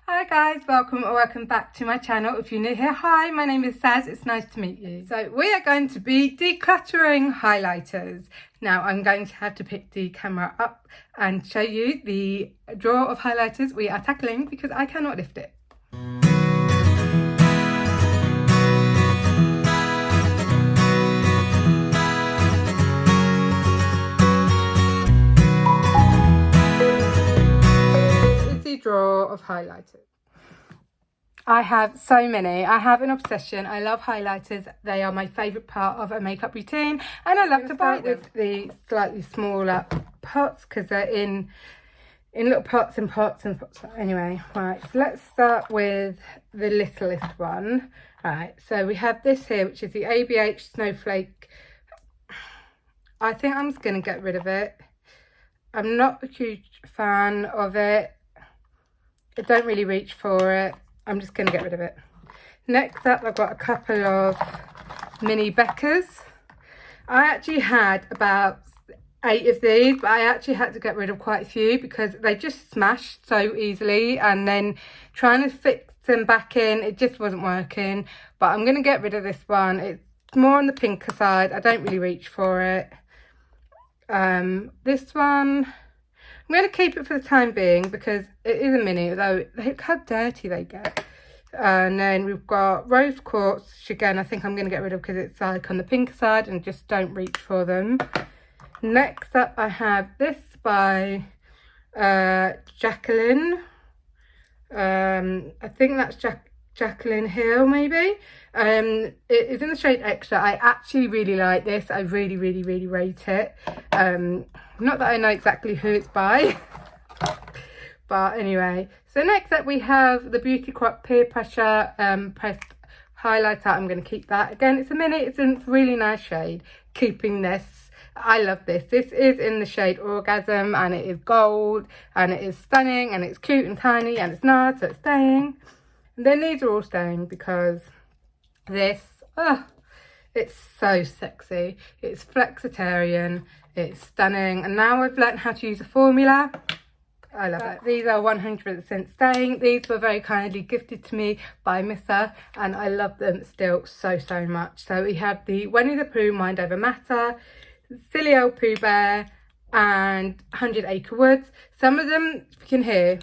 Hi guys, welcome or welcome back to my channel. If you're new here, hi, my name is Saz, it's nice to meet you. So we are going to be decluttering highlighters. Now I'm going to have to pick the camera up and show you the drawer of highlighters we are tackling because I cannot lift it. Drawer of highlighters. I have so many. I have an obsession. I love highlighters. They are my favourite part of a makeup routine, and I love to buy with the slightly smaller pots because they're in little pots and pots and pots. Anyway, right, so let's start with the littlest one. Right, so we have this here, which is the ABH Snowflake. I think I'm just going to get rid of it. I'm not a huge fan of it. I don't really reach for it. I'm just going to get rid of it. Next up, I've got a couple of mini Beckers. I actually had about 8 of these, but I actually had to get rid of quite a few because they just smashed so easily, and then trying to fix them back in, it just wasn't working. But I'm going to get rid of this one. It's more on the pinker side. I don't really reach for it. This one, I'm going to keep it for the time being because it is a mini, though look how dirty they get. And then we've got rose quartz, which again I think I'm going to get rid of because it's like on the pinker side and just don't reach for them. Next up I have this by Jacqueline. I think that's Jacqueline Hill maybe. It is in the shade Extra. I actually really like this. I really rate it. Not that I know exactly who it's by, but anyway. So next up we have the Beauty Crop Peer Pressure pressed highlighter. I'm going to keep that. Again, it's a mini. It's a really nice shade. Keeping this. I love this. This is in the shade Orgasm, and it is gold, and it is stunning, and it's cute and tiny, and it's NARS, so it's staying. And then these are all staying because this, it's so sexy. It's flexitarian. It's stunning, and now I've learned how to use a formula. I love it. These are 100% staying. These were very kindly gifted to me by Missa, and I love them still so much. So we have the Winnie the Pooh Mind Over Matter, Silly Old Pooh Bear, and 100 Acre Woods. Some of them you can hear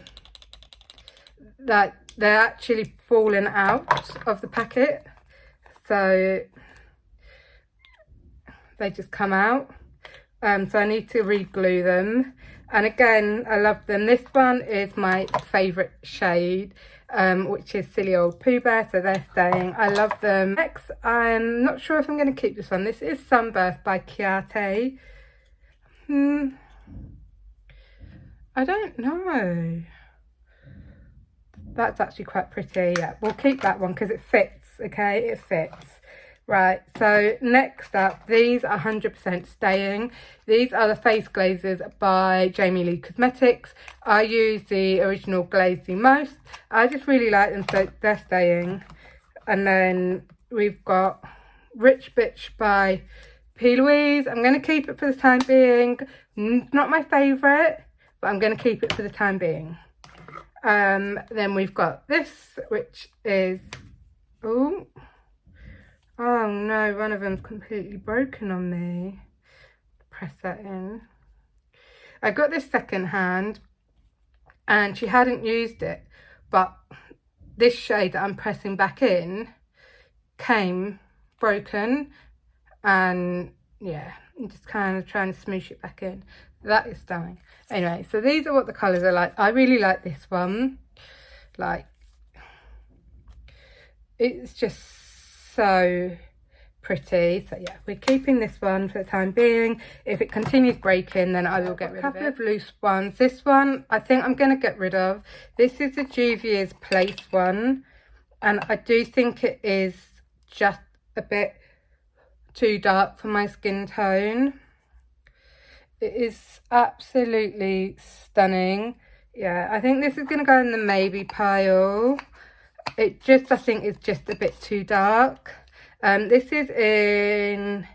that they're actually falling out of the packet, so they just come out. So I need to re-glue them. And again, I love them. This one is my favourite shade, which is Silly Old Pooh Bear, so they're staying. I love them. Next, I'm not sure if I'm going to keep this one. This is Sunburst by Kiate. I don't know. That's actually quite pretty. Yeah, we'll keep that one because it fits, okay? It fits. Right, so next up, these are 100% staying. These are the face glazes by Jamie Lee Cosmetics. I use the original glaze the most. I just really like them, so they're staying. And then we've got Rich Bitch by P. Louise. I'm going to keep it for the time being. Not my favourite, but I'm going to keep it for the time being. Then we've got this, which is... Oh no, one of them's completely broken on me. Press that in. I got this second hand and she hadn't used it, but this shade that I'm pressing back in came broken, and yeah, I'm just kind of trying to smoosh it back in. That is stunning. Anyway, so these are what the colours are like. I really like this one. Like, it's just so pretty. So yeah, we're keeping this one for the time being. If it continues breaking, then I will get rid of it. A couple of loose ones. This one I think I'm going to get rid of. This is the Juvia's Place one, and I do think it is just a bit too dark for my skin tone. It is absolutely stunning. Yeah, I think this is going to go in the maybe pile. It just, I think, is just a bit too dark. This is in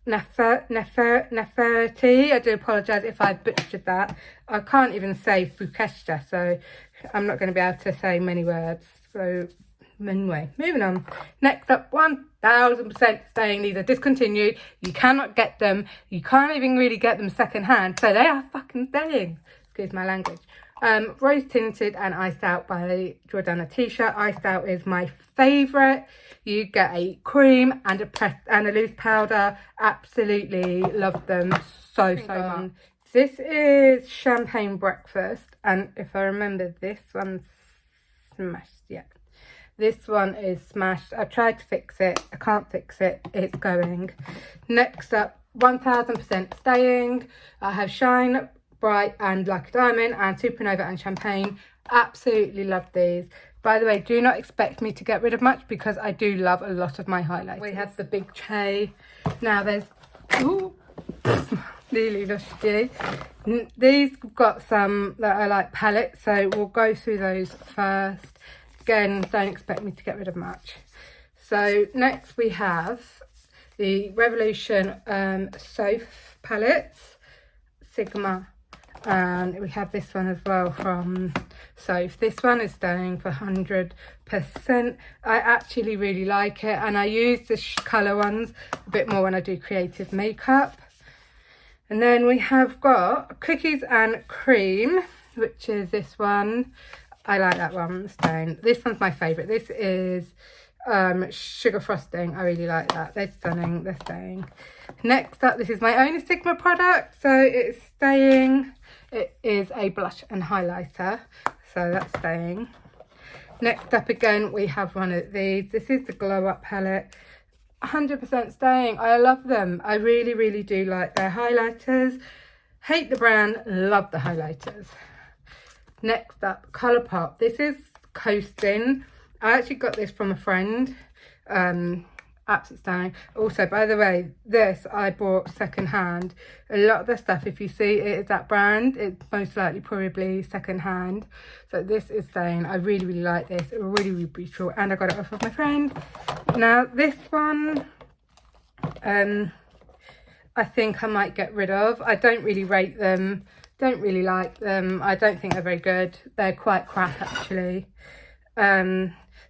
Nefertiti. I do apologise if I butchered that. I can't even say Fukeshta, so I'm not going to be able to say many words. So anyway, moving on. Next up, 1000% staying. These are discontinued. You cannot get them. You can't even really get them second hand. So they are fucking staying. Excuse my language. Rose Tinted and Iced Out by Jordana T-shirt. Iced Out is my favourite. You get a cream and a loose powder. Absolutely love them so much. This is Champagne Breakfast, and if I remember, this one's smashed. Yeah, this one is smashed. I've tried to fix it. I can't fix it. It's going. Next up, 1000% staying. I have Shine Bright and Like a Diamond and Supernova and Champagne. Absolutely love these. By the way, do not expect me to get rid of much because I do love a lot of my highlighters. We have the big tray. Now there's... Ooh. Nearly lost you. These got some that are like palettes, so we'll go through those first. Again, don't expect me to get rid of much. So next we have the Revolution Soph palettes, Sigma, and we have this one as well from Soph. This one is staying for 100%. I actually really like it, and I use the colour ones a bit more when I do creative makeup. And then we have got Cookies and Cream, which is this one. I like that one, staying. This one's my favourite. This is Sugar Frosting. I really like that. They're stunning. They're staying. Next up, this is my own Sigma product. So it's staying. It is a blush and highlighter. So that's staying. Next up again, we have one of these. This is the Glow Up palette. 100% staying. I love them. I really do like their highlighters. Hate the brand, love the highlighters. Next up, Colourpop. This is Coasting. I actually got this from a friend. Absolutely stunning. Also, by the way, this I bought second hand. A lot of the stuff, if you see it is that brand, it's most likely probably second hand. So this is staying. I really like this. It's really beautiful, and I got it off of my friend. Now this one I think I might get rid of. I don't really rate them, don't really like them. I don't think they're very good. They're quite crap actually.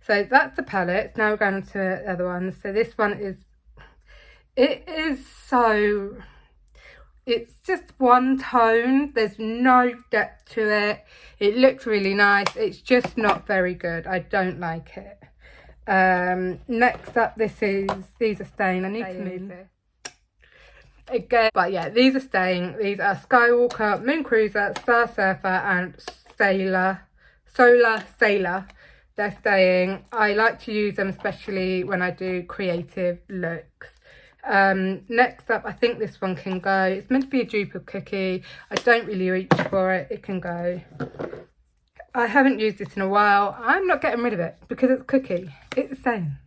So that's the palette. Now we're going on to the other ones. So this one is, it's just one tone. There's no depth to it. It looks really nice. It's just not very good. I don't like it. Next up, these are staying. I need to move this again, but yeah, these are staying. These are Skywalker, Moon Cruiser, Star Surfer and Solar Sailor. They're staying. I like to use them especially when I do creative looks. Next up, I think this one can go. It's meant to be a dupe of Cookie. I don't really reach for it. It can go. I haven't used this in a while. I'm not getting rid of it because it's Cookie. It's staying.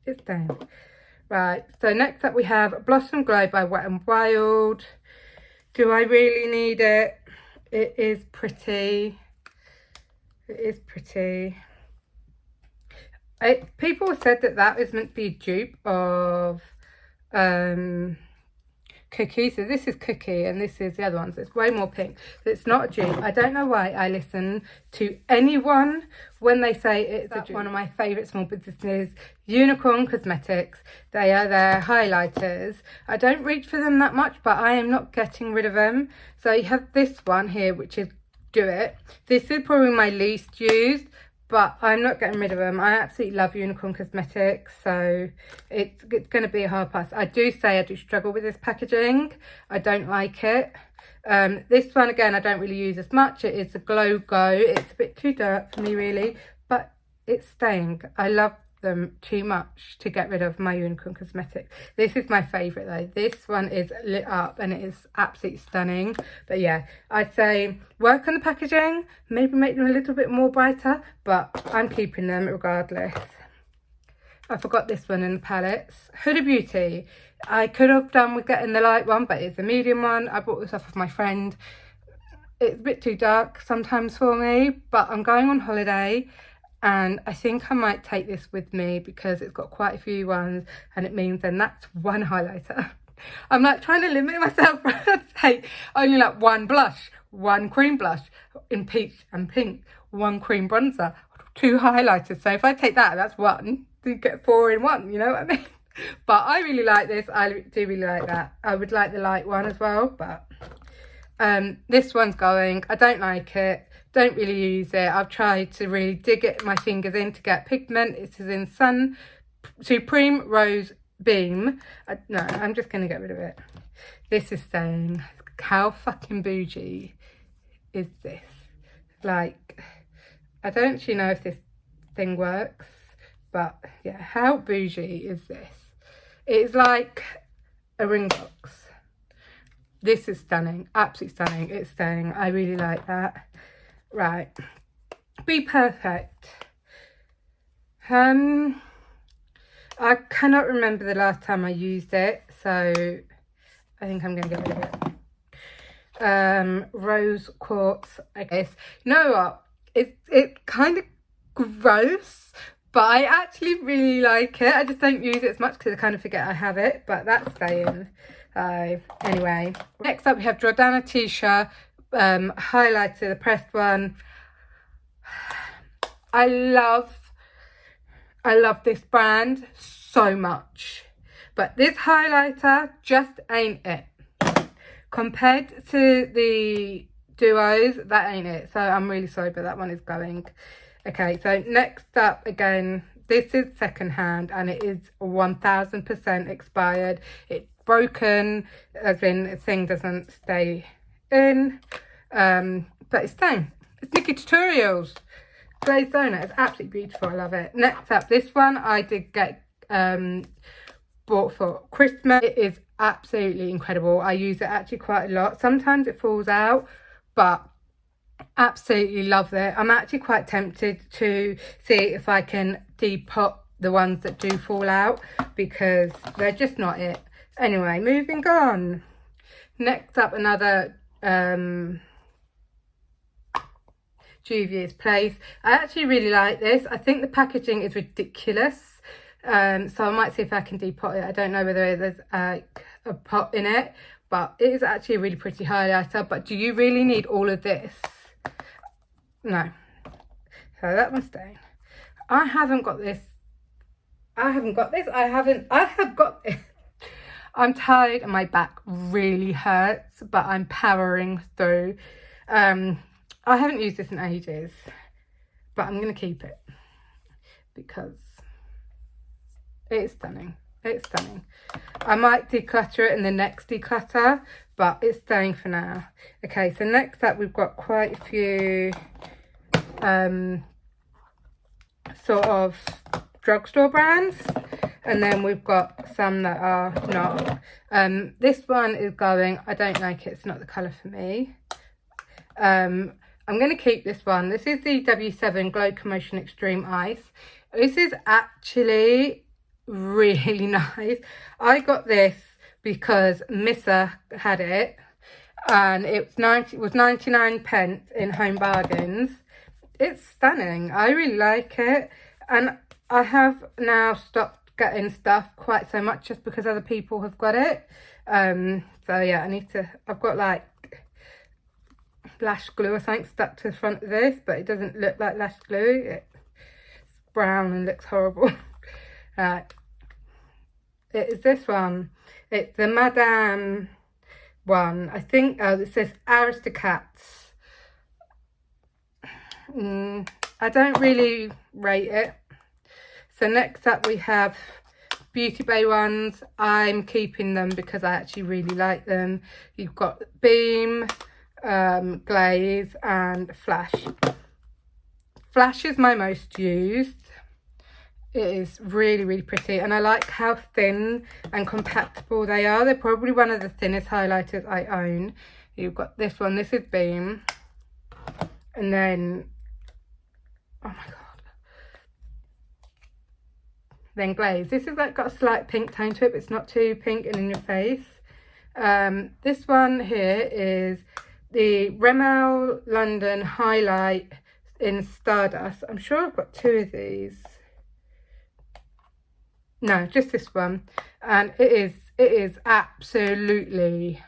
It's staying. Right, so next up we have Blossom Glow by Wet n Wild. Do I really need it? It is pretty. It is pretty. People said that is meant to be a dupe of Cookie. So this is Cookie and this is the other one. So it's way more pink. So it's not a dupe. I don't know why I listen to anyone when they say it's a dupe. One of my favourite small businesses, Unicorn Cosmetics. They are their highlighters. I don't reach for them that much, but I am not getting rid of them. So you have this one here, which is Do It. This is probably my least used, but I'm not getting rid of them. I absolutely love Unicorn Cosmetics, so it's going to be a hard pass. I do struggle with this packaging. I don't like it. This one, again, I don't really use as much. It is the Glow Go. It's a bit too dark for me, really, but it's staying. I love them too much to get rid of my Unicorn Cosmetics. This is my favourite, though. This one is lit up and it is absolutely stunning. But yeah, I'd say work on the packaging, maybe make them a little bit more brighter, but I'm keeping them regardless. I forgot this one in the palettes. Huda Beauty. I could have done with getting the light one, but it's a medium one. I bought this off of my friend. It's a bit too dark sometimes for me, but I'm going on holiday and I think I might take this with me because it's got quite a few ones and it means then that's one highlighter. I'm like trying to limit myself to take only like one blush, one cream blush in peach and pink, one cream bronzer, 2 highlighters. So if I take that, that's 1. You get 4 in 1, you know what I mean? But I really like this. I do really like that. I would like the light one as well, but this one's going. I don't like it. Don't really use it. I've tried to really dig it my fingers in to get pigment. It is in Sun Supreme Rose Beam. No, I'm just going to get rid of it. This is staying. How fucking bougie is this? Like, I don't actually know if this thing works, but yeah, how bougie is this? It's like a ring box. This is stunning, absolutely stunning. It's staying. I really like that. Right, Be Perfect. I cannot remember the last time I used it, so I think I'm going to get rid of it. Rose Quartz, I guess. You know what? It's kind of gross, but I actually really like it. I just don't use it as much because I kind of forget I have it, but that's staying. Anyway, next up we have Jordana Tisha highlighter, the pressed one. I love this brand so much, but this highlighter just ain't it. Compared to the duos, that ain't it. So I'm really sorry, but that one is going. Okay, so next up, again, this is secondhand and it is 1000% expired. It's broken, as in the thing doesn't stay in, but it's staying. It's Nikki Tutorials glazed donut. It's absolutely beautiful. I love it. Next up, this one I did get bought for Christmas. It is absolutely incredible. I use it actually quite a lot. Sometimes it falls out, but absolutely love it. I'm actually quite tempted to see if I can depot the ones that do fall out because they're just not it. Anyway, moving on. Next up, another Juvia's Place. I actually really like this. I think the packaging is ridiculous. So I might see if I can depot it. I don't know whether there's a pot in it, but it is actually a really pretty highlighter. But do you really need all of this? No. So that one's staying. I haven't got this. I have got this. I'm tired and my back really hurts, but I'm powering through. I haven't used this in ages, but I'm going to keep it because it's stunning. It's stunning. I might declutter it in the next declutter, but it's staying for now. Okay, so next up we've got quite a few sort of drugstore brands, and then we've got some that are not. This one is going. I don't like it. It's not the colour for me. I'm going to keep this one. This is the W7 Glow Commotion Extreme Ice. This is actually really nice. I got this because Missa had it and it was 99 pence in Home Bargains. It's stunning. I really like it, and I have now stopped getting stuff quite so much just because other people have got it. So yeah, I've got like lash glue or something stuck to the front of this, but it doesn't look like lash glue. It's brown and looks horrible. Right, it is this one. It's the Madame one. I think it says Aristocats. I don't really rate it. So next up we have Beauty Bay ones. I'm keeping them because I actually really like them. You've got Beam, Glaze and Flash. Flash is my most used. It is really, really pretty, and I like how thin and compactable they are. They're probably one of the thinnest highlighters I own. You've got this one. This is Beam, and then oh my god, then Glaze. This is like got a slight pink tone to it, but it's not too pink and in your face. This one here is the Rimmel London Highlight in Stardust. I'm sure I've got 2 of these. No, just this one, and it is absolutely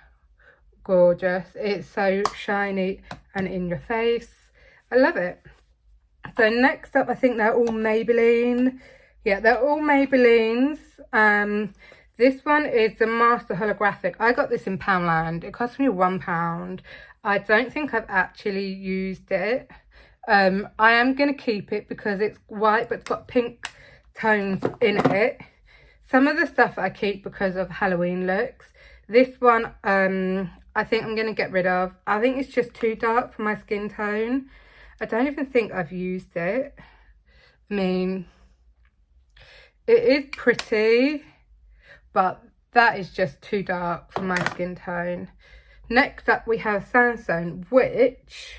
gorgeous. It's so shiny and in your face. I love it. So next up, I think they're all Maybelline. Yeah, they're all Maybellines. This one is the Master Holographic. I got this in Poundland. It cost me £1. I don't think I've actually used it. I am going to keep it because it's white, but it's got pink tones in it. Some of the stuff I keep because of Halloween looks. This one, I think I'm going to get rid of. I think it's just too dark for my skin tone. I don't even think I've used it. I mean, it is pretty, but that is just too dark for my skin tone. Next up, we have Sandstone, which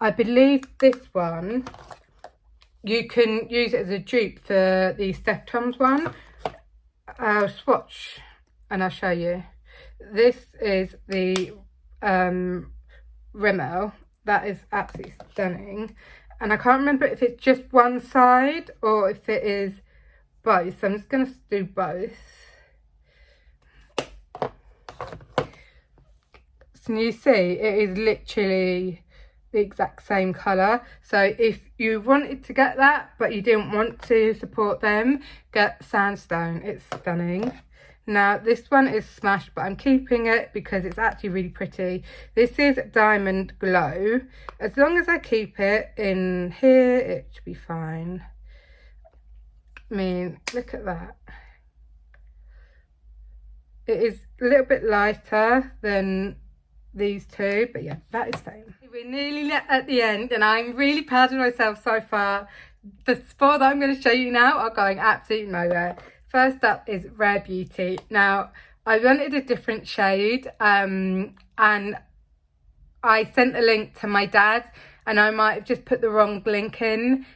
I believe this one, you can use it as a dupe for the Steph Tom's one. I'll swatch and I'll show you. This is the Rimmel. That is absolutely stunning. And I can't remember if it's just one side or if it is both. So I'm just going to do both. So you see, it is literally the exact same colour. So if you wanted to get that, but you didn't want to support them, get Sandstone. It's stunning. Now, this one is smashed, but I'm keeping it because it's actually really pretty. This is Diamond Glow. As long as I keep it in here, it should be fine. I mean, look at that. It is a little bit lighter than these two, but yeah, that is staying. We're nearly at the end, and I'm really proud of myself so far. The four that I'm going to show you now are going absolutely nowhere. First up is Rare Beauty. Now, I wanted a different shade, and I sent a link to my dad, and I might have just put the wrong link in,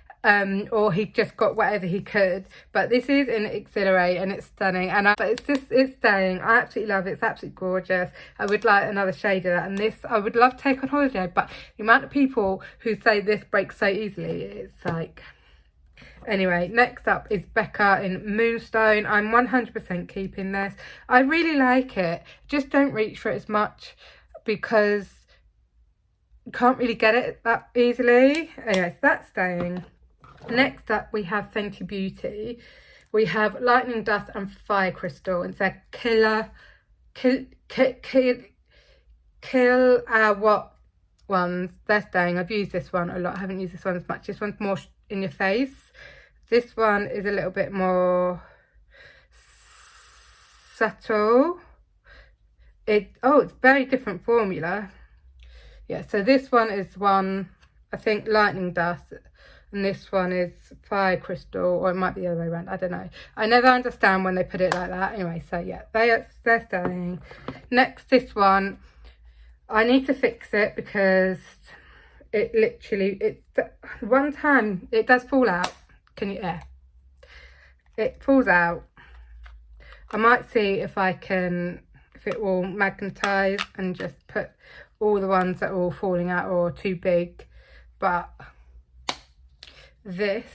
or he just got whatever he could. But this is in Exhilarate, and it's stunning. But it's staying. I absolutely love it. It's absolutely gorgeous. I would like another shade of that, and this I would love to take on holiday. But the amount of people who say this breaks so easily, it's like. Anyway, next up is Becca in Moonstone. I'm 100% keeping this. I really like it. Just don't reach for it as much because you can't really get it that easily. Anyway, so that's staying. Next up, we have Fenty Beauty. We have Lightning Dust and Fire Crystal. It's a kill what ones. They're staying. I've used this one a lot. I haven't used this one as much. This one's more in your face. This one is a little bit more subtle. It's very different formula. Yeah, so this one is one, I think, Lightning Dust, and this one is Fire Crystal, or it might be the other way around. I don't know. I never understand when they put it like that. Anyway, so yeah, they're staying. Next, this one, I need to fix it because it literally, one time it does fall out. Can you, yeah, it falls out. I might see if it will magnetize and just put all the ones that are all falling out or too big. But this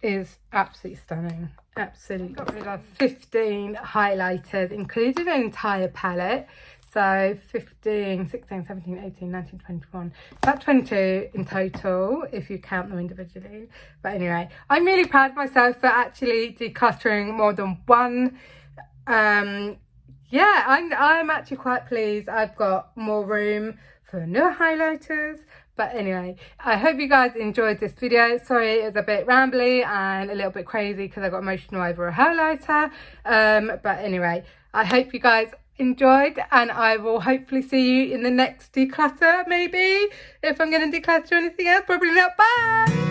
is absolutely stunning. Absolutely. Got rid of 15 highlighters, including an entire palette. So 15, 16, 17, 18, 19, 21. About 22 in total, if you count them individually. But anyway, I'm really proud of myself for actually decluttering more than one. Yeah, I'm actually quite pleased. I've got more room for newer highlighters. But anyway, I hope you guys enjoyed this video. Sorry, it was a bit rambly and a little bit crazy because I got emotional over a highlighter. But anyway, I hope you guys enjoyed, and I will hopefully see you in the next declutter, maybe, if I'm going to declutter anything else. Probably not. Bye!